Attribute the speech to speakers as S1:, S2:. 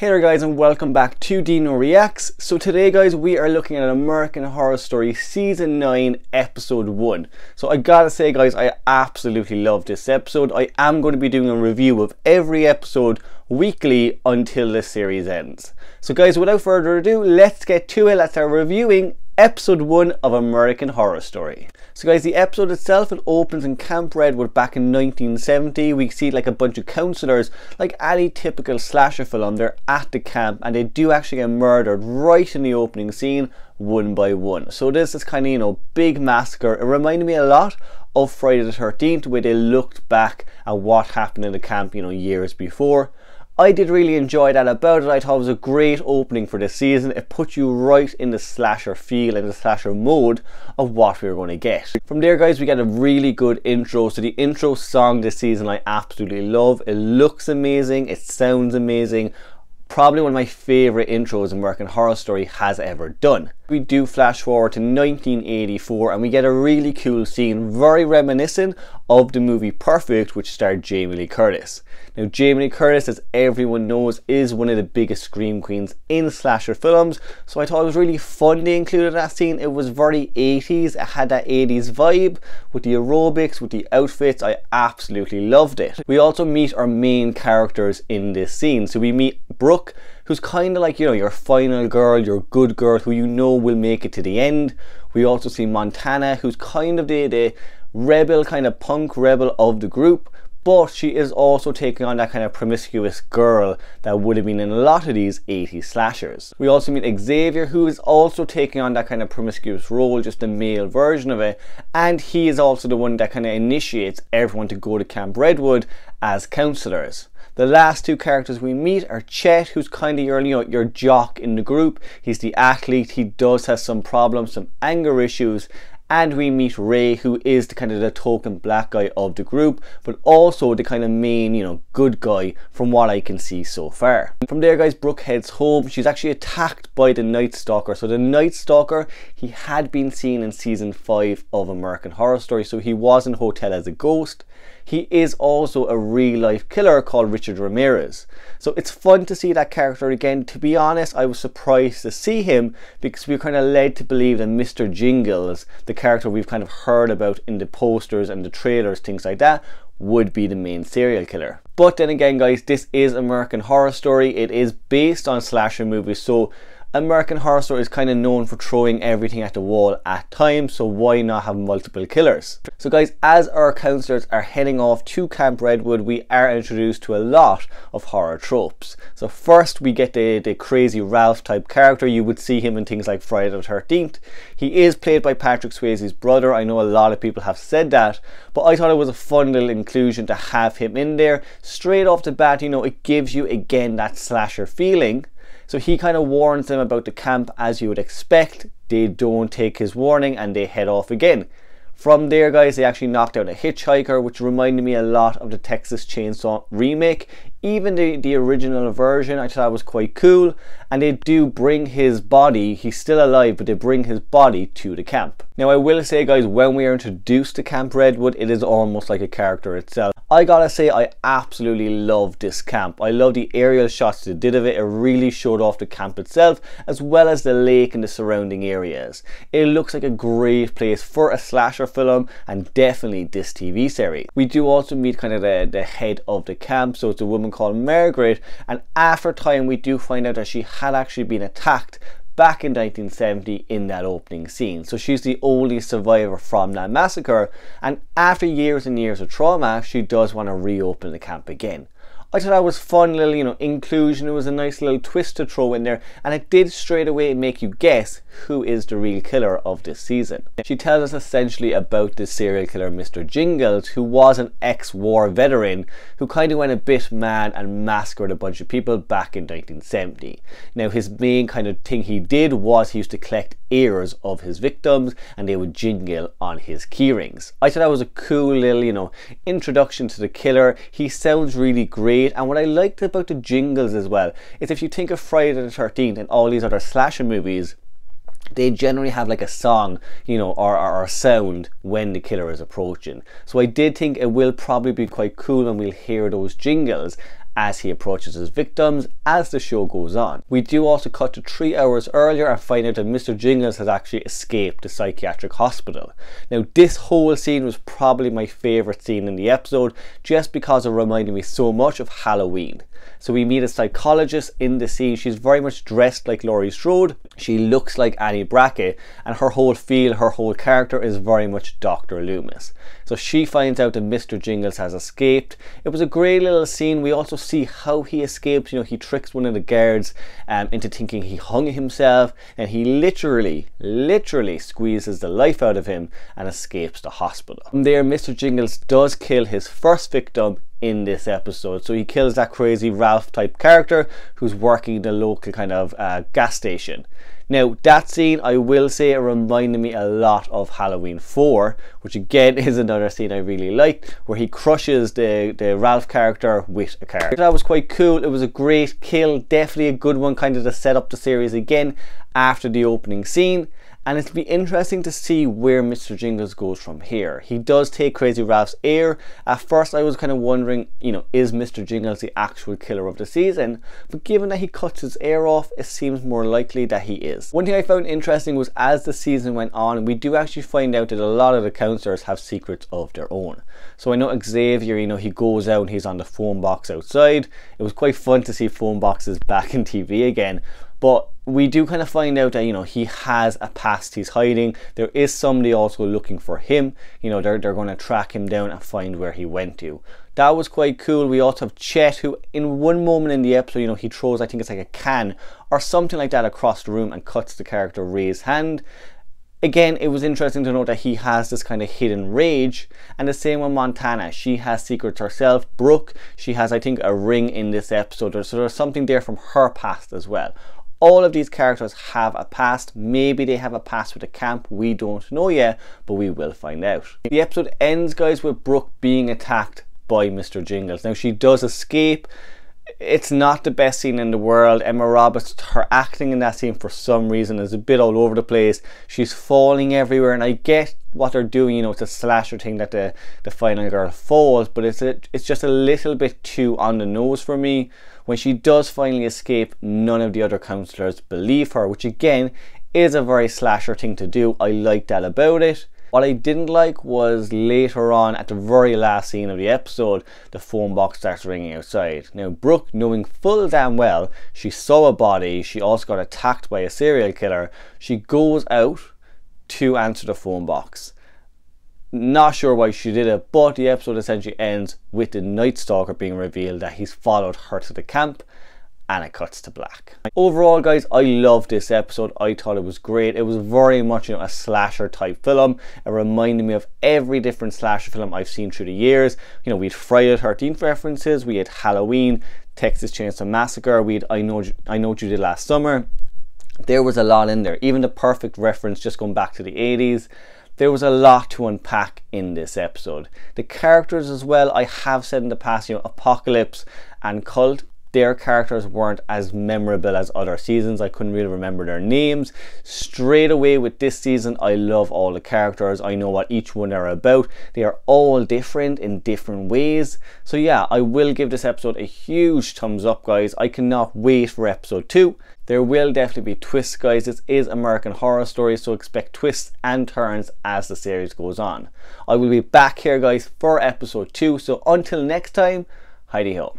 S1: Hey there guys, and welcome back to Dino Reacts. So today guys, we are looking at American Horror Story Season 9 Episode 1. So I gotta say guys, I absolutely love this episode. I am going to be doing a review of every episode weekly until this series ends. So guys, without further ado, let's get to it. Let's start reviewing Episode 1 of American Horror Story. So guys, the episode itself, it opens in Camp Redwood back in 1970. We see like a bunch of counsellors, like any typical slasher film, they're at the camp and they do actually get murdered right in the opening scene, one by one. So this is kind of, you know, big massacre. It reminded me a lot of Friday the 13th, where they looked back at what happened in the camp, you know, years before. I did really enjoy that about it. I thought it was a great opening for this season. It put you right in the slasher feel and the slasher mode of what we were going to get. From there guys, we get a really good intro. So the intro song this season I absolutely love. It looks amazing, it sounds amazing. Probably one of my favourite intros American Horror Story has ever done. We do flash forward to 1984 and we get a really cool scene, very reminiscent of the movie Perfect, which starred Jamie Lee Curtis. Now Jamie Lee Curtis, as everyone knows, is one of the biggest scream queens in slasher films, so I thought it was really fun to include that scene. It was very 80s, it had that 80s vibe with the aerobics, with the outfits. I absolutely loved it. We also meet our main characters in this scene. So we meet Brooke, who's kind of like, you know, your final girl, your good girl, who you know will make it to the end. We also see Montana, who's kind of the rebel, kind of punk rebel of the group, but she is also taking on that kind of promiscuous girl that would have been in a lot of these 80s slashers. We also meet Xavier, who is also taking on that kind of promiscuous role, just a male version of it, and he is also the one that kind of initiates everyone to go to Camp Redwood as counselors. The last two characters we meet are Chet, who's kind of your jock in the group. He's the athlete. He does have some problems, some anger issues. And we meet Ray, who is the kind of the token black guy of the group, but also the kind of main, you know, good guy from what I can see so far. From there guys, Brooke heads home. She's actually attacked by the Night Stalker. So the Night Stalker, he had been seen in season 5 of American Horror Story, so he was in Hotel as a ghost. He is also a real life killer called Richard Ramirez. So it's fun to see that character again. To be honest, I was surprised to see him because we were kind of led to believe that Mr. Jingles, the character we've kind of heard about in the posters and the trailers, things like that, would be the main serial killer. But then again guys, this is American Horror Story. It is based on slasher movies, so American Horror Story is kind of known for throwing everything at the wall at times, so why not have multiple killers? So guys, as our counselors are heading off to Camp Redwood, we are introduced to a lot of horror tropes. So first we get the crazy Ralph type character. You would see him in things like Friday the 13th. He is played by Patrick Swayze's brother. I know a lot of people have said that, but I thought it was a fun little inclusion to have him in there. Straight off the bat, you know, it gives you again that slasher feeling. So he kind of warns them about the camp as you would expect. They don't take his warning and they head off again. From there guys, they actually knocked out a hitchhiker, which reminded me a lot of the Texas Chainsaw remake. Even the original version I thought was quite cool, and they do bring his body, he's still alive, but they bring his body to the camp. Now I will say guys, when we are introduced to Camp Redwood, it is almost like a character itself. I gotta say, I absolutely love this camp. I love the aerial shots they did of it. It really showed off the camp itself, as well as the lake and the surrounding areas. It looks like a great place for a slasher film, and definitely this TV series. We do also meet kind of the head of the camp, so it's a woman called Margaret, and after time we do find out that she had actually been attacked back in 1970 in that opening scene. So she's the only survivor from that massacre, and after years and years of trauma, she does want to reopen the camp again. I thought that was fun little, you know, inclusion. It was a nice little twist to throw in there, and it did straight away make you guess who is the real killer of this season. She tells us essentially about this serial killer, Mr. Jingles, who was an ex-war veteran who kind of went a bit mad and massacred a bunch of people back in 1970. Now his main kind of thing he did was he used to collect ears of his victims and they would jingle on his keyrings. I thought that was a cool little, you know, introduction to the killer. He sounds really great, and what I liked about the jingles as well is if you think of Friday the 13th and all these other slasher movies, they generally have like a song, you know, or a sound when the killer is approaching. So I did think it will probably be quite cool when we'll hear those jingles as he approaches his victims as the show goes on. We do also cut to 3 hours earlier and find out that Mr. Jingles has actually escaped the psychiatric hospital. Now this whole scene was probably my favourite scene in the episode, just because it reminded me so much of Halloween. So we meet a psychologist in the scene. She's very much dressed like Laurie Strode. She looks like Annie Brackett, and her whole feel, her whole character is very much Dr. Loomis. So she finds out that Mr. Jingles has escaped. It was a great little scene. We also see how he escapes. You know, he tricks one of the guards into thinking he hung himself, and he literally squeezes the life out of him and escapes the hospital. From there, Mr. Jingles does kill his first victim in this episode. So he kills that crazy Ralph type character who's working the local kind of gas station. Now that scene, I will say, it reminded me a lot of Halloween 4, which again is another scene I really liked, where he crushes the Ralph character with a car. That was quite cool. It was a great kill, definitely a good one, kind of to set up the series again after the opening scene. And it'll be interesting to see where Mr. Jingles goes from here. He does take Crazy Ralph's ear. At first I was kind of wondering, you know, is Mr. Jingles the actual killer of the season? But given that he cuts his ear off, it seems more likely that he is. One thing I found interesting was as the season went on, we do actually find out that a lot of the counselors have secrets of their own. So I know Xavier, you know, he goes out and he's on the phone box outside. It was quite fun to see phone boxes back in TV again. But we do kind of find out that, you know, he has a past he's hiding. There is somebody also looking for him. You know, they're going to track him down and find where he went to. That was quite cool. We also have Chet, who in one moment in the episode, you know, he throws, I think it's like a can or something like that across the room and cuts the character Ray's hand. Again, it was interesting to note that he has this kind of hidden rage, and the same with Montana. She has secrets herself. Brooke, she has, I think, a ring in this episode, so there's something there from her past as well. All of these characters have a past. Maybe they have a past with the camp. We don't know yet, but we will find out. The episode ends, guys, with Brooke being attacked by Mr. Jingles. Now, she does escape. It's not the best scene in the world. Emma Roberts, her acting in that scene for some reason is a bit all over the place. She's falling everywhere, and I get what they're doing, you know, it's a slasher thing that the final girl falls, but it's just a little bit too on the nose for me. When she does finally escape, none of the other counselors believe her, which again is a very slasher thing to do. I like that about it. What I didn't like was later on, at the very last scene of the episode, the phone box starts ringing outside. Now Brooke, knowing full damn well she saw a body, she also got attacked by a serial killer, she goes out to answer the phone box. Not sure why she did it, but the episode essentially ends with the Night Stalker being revealed that he's followed her to the camp, and it cuts to black. Overall, guys, I loved this episode. I thought it was great. It was very much, you know, a slasher type film. It reminded me of every different slasher film I've seen through the years. You know, we had Friday the 13th references, we had Halloween, Texas Chainsaw Massacre, we had I Know What You Did Last Summer. There was a lot in there. Even the perfect reference, just going back to the 80s. There was a lot to unpack in this episode. The characters as well, I have said in the past, you know, Apocalypse and Cult, their characters weren't as memorable as other seasons. I couldn't really remember their names. Straight away with this season, I love all the characters. I know what each one are about. They are all different in different ways. So yeah, I will give this episode a huge thumbs up, guys. I cannot wait for episode 2. There will definitely be twists, guys. This is American Horror Story, so expect twists and turns as the series goes on. I will be back here, guys, for episode 2. So until next time, Heidi ho.